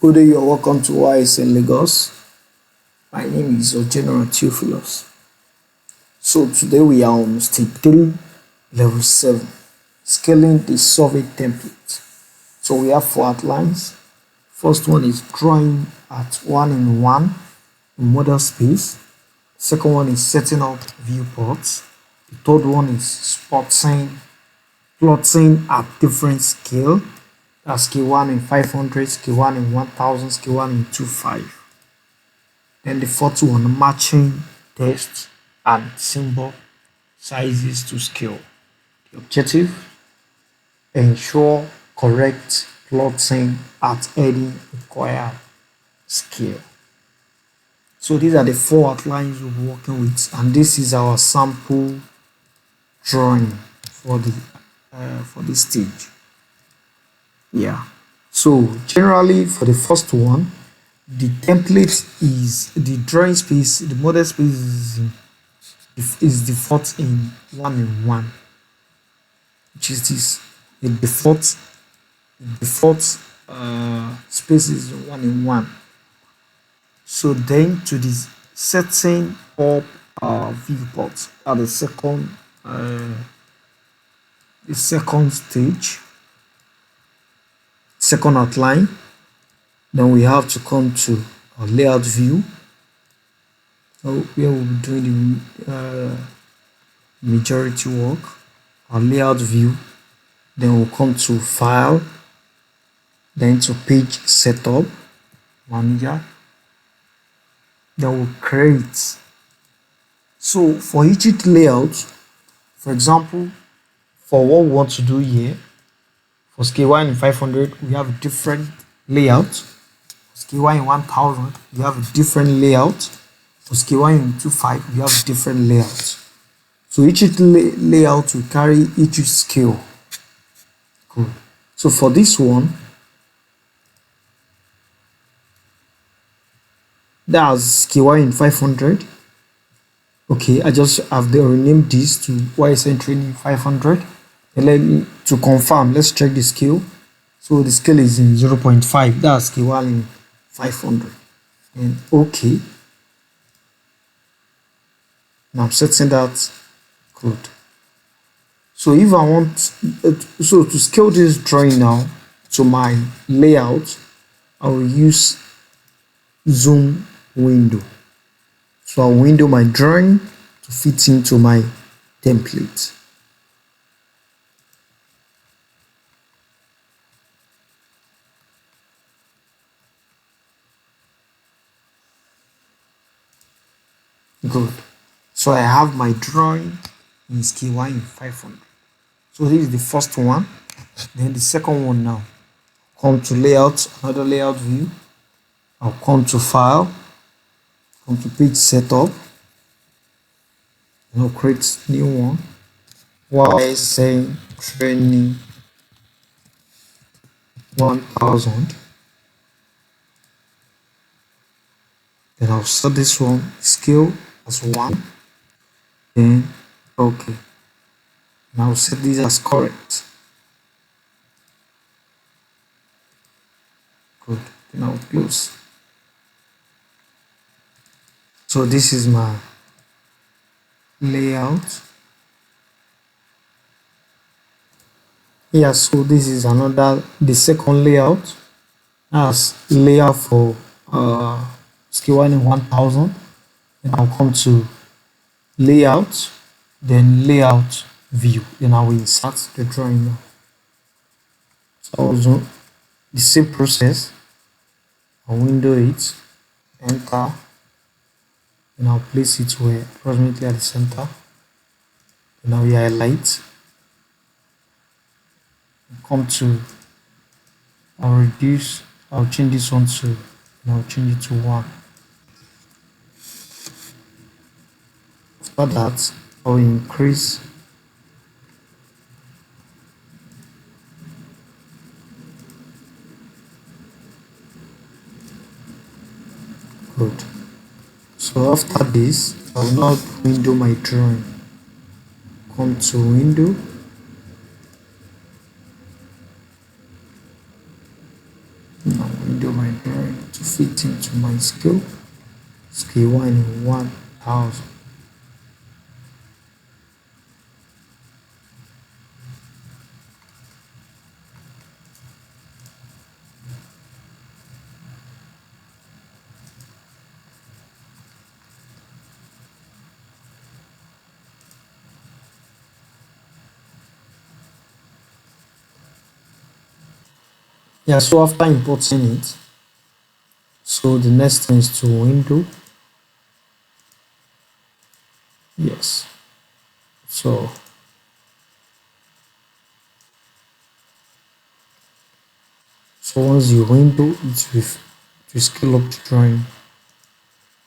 Good day, you're welcome to YSN Lagos. My name is General Theophilus. So today we are on stage 3, level 7, scaling the survey template. So we have 4 outlines. First one is drawing at 1:1 in model space. Second one is setting up viewports. The third one is plotting at different scale. That's scale 1 in 500, scale 1 in 1000, scale 1 in 25. Then the fourth one, matching text and symbol sizes to scale. The objective, ensure correct plotting at any required scale. So these are the 4 outlines we're working with, and this is our sample drawing for this stage. Yeah, so generally for the first one, the template is the drawing space, the model space is default in 1:1, which is this. The default space is 1:1. So then to this setting up viewport at the second stage, second outline, then we have to come to our layout view. So where we'll be doing the majority work, our layout view. Then we'll come to file, then to page setup manager. Then we'll create. So for each layout, for example, for what we want to do here, for scale 1 in 500, we have a different layout. For scale 1 in 1000, we have a different layout. For scale 1 in 25, we have a different layout. So each layout will carry each scale. Cool. So for this one, that's scale 1 in 500. Okay, I just have renamed this to YSN Training 500. And let me to confirm, let's check the scale. So the scale is in 0.5. That's scale 1 in 500. And okay. Now I'm setting that good. So if I want so to scale this drawing now to my layout, I will use zoom window. So I'll window my drawing to fit into my template. Good. So I have my drawing in scale 1 in 500. So this is the first one. Then the second one now. Come to layout, another layout view. I'll come to file, come to page setup. I'll create new one. YSN Training 1000. Then I'll set this one scale as 1. Then okay. Now set this as correct. Good. Then I'll close. So this is my layout. Yeah, so this is the second layout. That's layout for scale 1 in 1000. Then I'll come to layout, then layout view. Then I will insert the drawing now. So also the same process. I'll window it, enter, and I'll place it where approximately at the center. Then I will highlight. Come to I'll change this one to, and I'll change it to 1. After that, I will increase good. So after this, I will now window my drawing. Come to window, now window my drawing. it into my scale 1 in 1000. Yeah, so after importing it, so the next thing is to window. Yes, so once you window it will scale up the drawing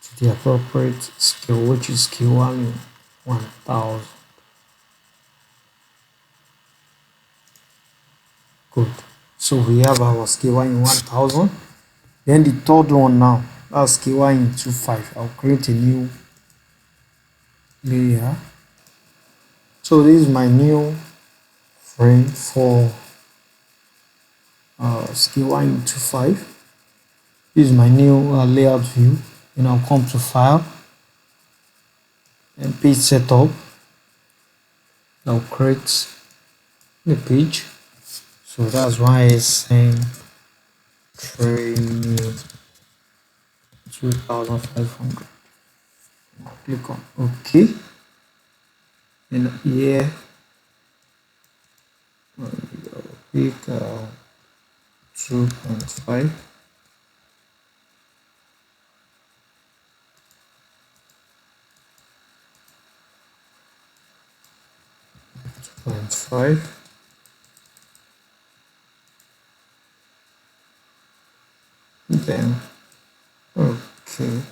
to the appropriate scale, which is scale 1 in 1000. Good. So we have our scale 1 in 1000. Then the third one now, that's scale 1 in 25. I'll create a new layer. So this is my new frame for scale 1 in 25. This is my new layout view. Then I'll come to file and page setup. I'll create the page. So that's why it's saying training 2500. Click on OK. And here pick 2.5. Then okay,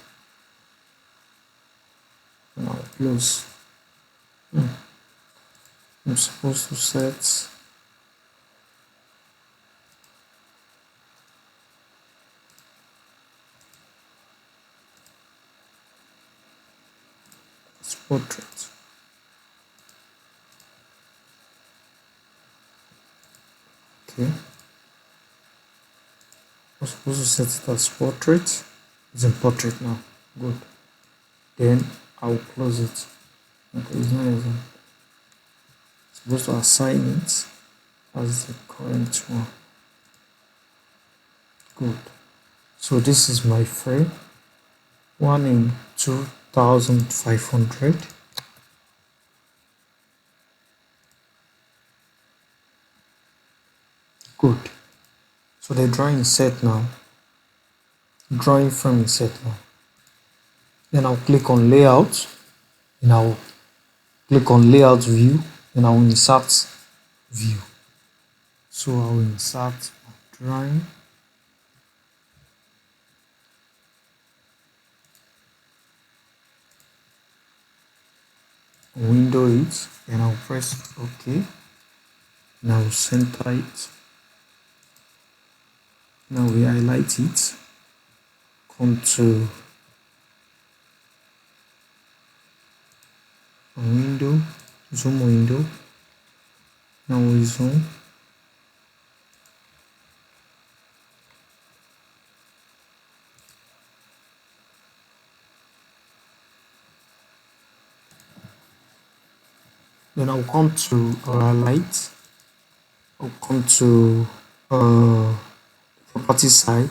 now close. I'm supposed to set portrait. Okay, I'm supposed to set it as portrait. It's in portrait now. Good. Then I'll close it. Okay, it's not even supposed to assign it as the current one. Good. So this is my frame 1 in 2500. Good. So the drawing is set now. Drawing frame is set now. Then I'll click on layout and I'll click on layout view and I'll insert view. So I'll insert my drawing. Window it and I'll press OK. Now center it. Now we highlight it. Come to a window, zoom window. Now we zoom. Then I'll come to highlight. I'll come to property side.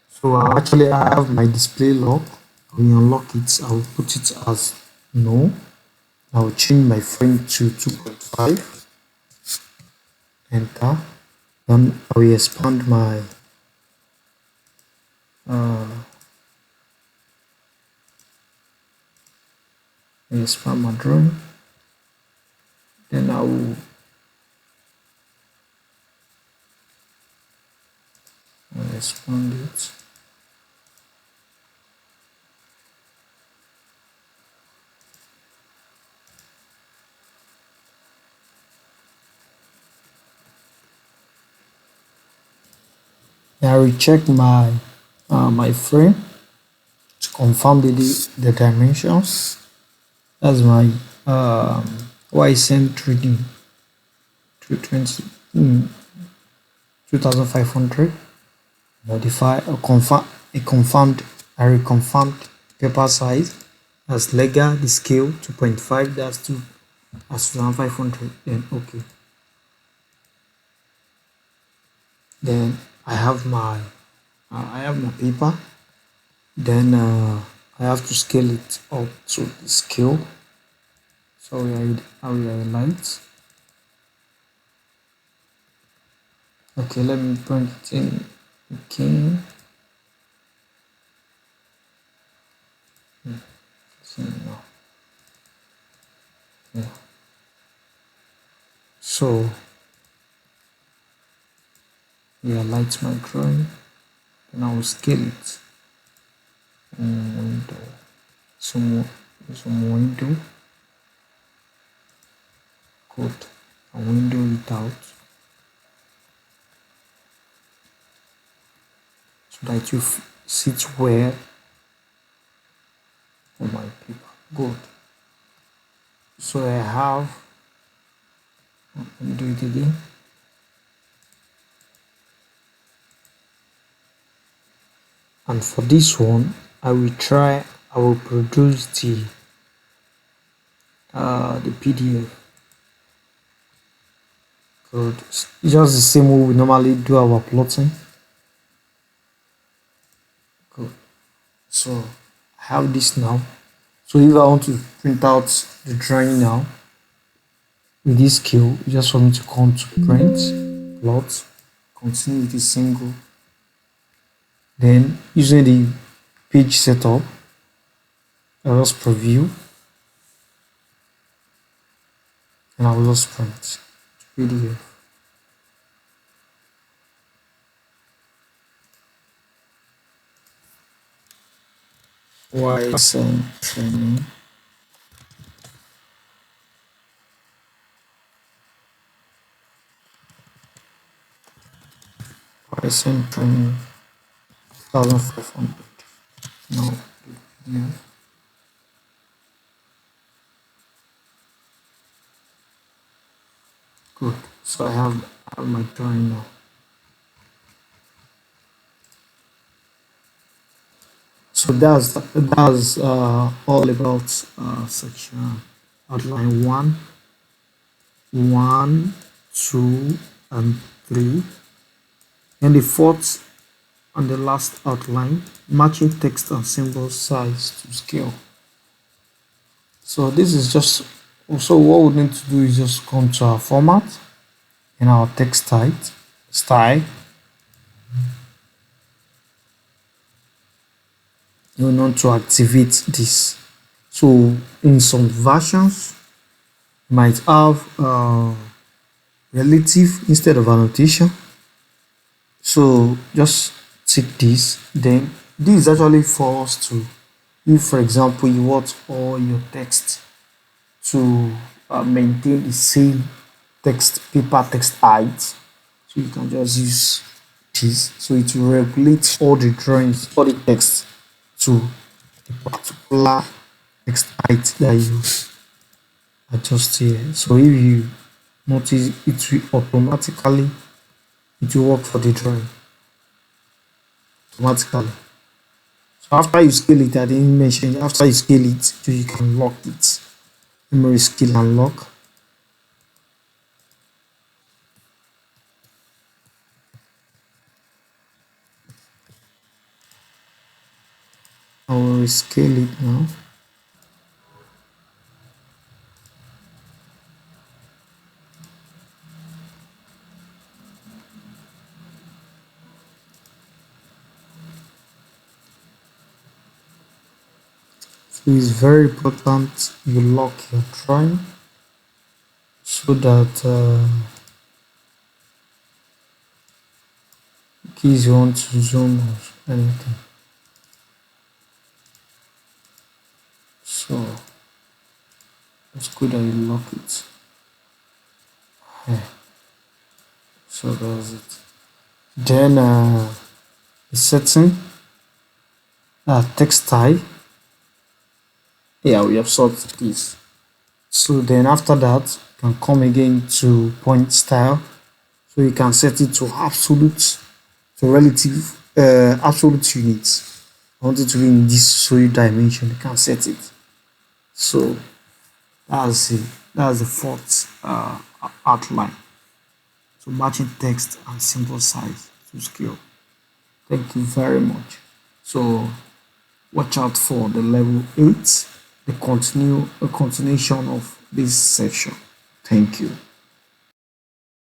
So actually I have my display lock. When you unlock it, I'll put it as no. I'll change my frame to 2.5. Enter. Then I will expand my drawing. Then I will expand it. I will check my my frame to confirm the dimensions. That's my YSM 3D 220 2500. Modify or confirm I reconfirmed paper size as legal, the scale 2.5, that's 2500, then okay. Then I have my paper. Then I have to scale it up to the scale. So I will highlight. Okay, let me bring it in again. Yeah. So we highlight my drawing, and I will scale it. Window, some window. Good. A window it out so that you sit where on my paper. Good. So I have, let me do it again. And for this one, I will produce the PDF. Good. It's just the same way we normally do our plotting. Good. So I have this now. So if I want to print out the drawing now with this scale, you just want me to come to print, plot, continue with the single. Then using the page setup, I'll just preview and I will just print PDF. YSN training. YSN training 1500. No, yeah. Good. So I have my drawing now. So that's all about section outline 1, 2, and 3. And the fourth and the last outline, matching text and symbol size to scale. So this is just also what we need to do is just come to our format in our text style. You want to activate this. So in some versions, you might have relative instead of annotation. So just tick this. Then this is actually for us to, if for example you want all your text to maintain the same paper text height, so you can just use this. So it will regulate all the drawings, all the text to the particular text height that you adjust here. So if you notice, it will automatically work for the drawing automatically. So after you scale it, I didn't mention, after you scale it, so you can lock it. Memory scale and lock. I will scale it now. So it's very important you lock your drawing so that in case you want to zoom or anything. So it's good that you lock it. Yeah. So that's it. Then the setting, text type. Yeah, we have sorted this. So then after that, you can come again to point style. So you can set it to absolute, to relative, absolute units. I want it to be in this solid dimension. You can set it. So that's the fourth outline. So matching text and symbol size to scale. Thank you very much. So watch out for the level 8, the continuation of this section. Thank you.